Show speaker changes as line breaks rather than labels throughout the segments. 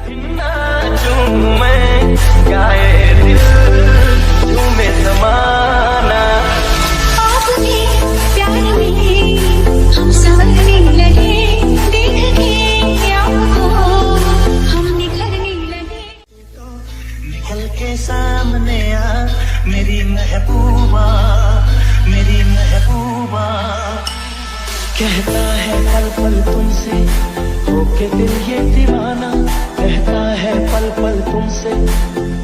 नाचूं मैं गाए दिल झूमे ज़माना।
आपके प्यार में हम संवरने लगे, देख के आपको हम निखरने लगे।
निकल के सामने आ मेरी महबूबा, मेरी महबूबा। कहता है पल पल तुमसे होके दिल ये दीवाना, कहता है पल पल तुमसे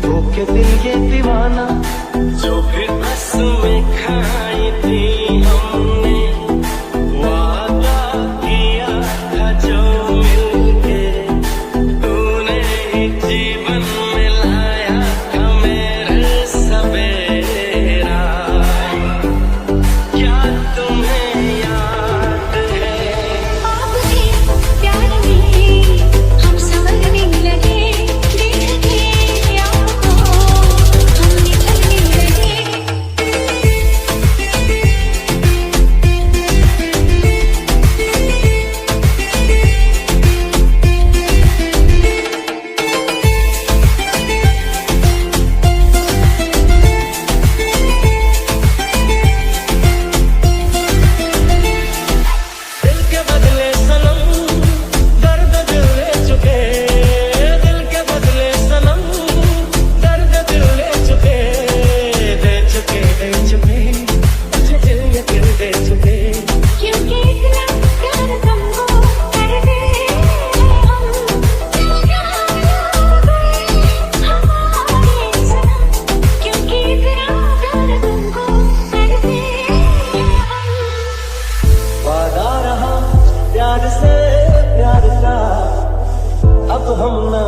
होके दिल ये दीवाना। जो फिर में खाई थी हमने, वादा किया था जो मिलके, तूने ही जीवन में लाया था मेरे सवेरा। क्या तुम्हें याद है?
आपके प्यार में हम संवरने लगे, देख के आपको हम निखरने लगे।
दिल के बदले सनम दर्द दिल ले चुके, दिल के बदले सनम दर्द दिल ले चुके, दे चुके दे चुके, तुझे दिल ये दिल दे चुके।
क्योंकि इतना प्यार तुमको करते हम, हमारे सनम। क्योंकि इतना प्यार तुमको करते हम।
वादा रहा प्यार से प्यार का, अब हम ना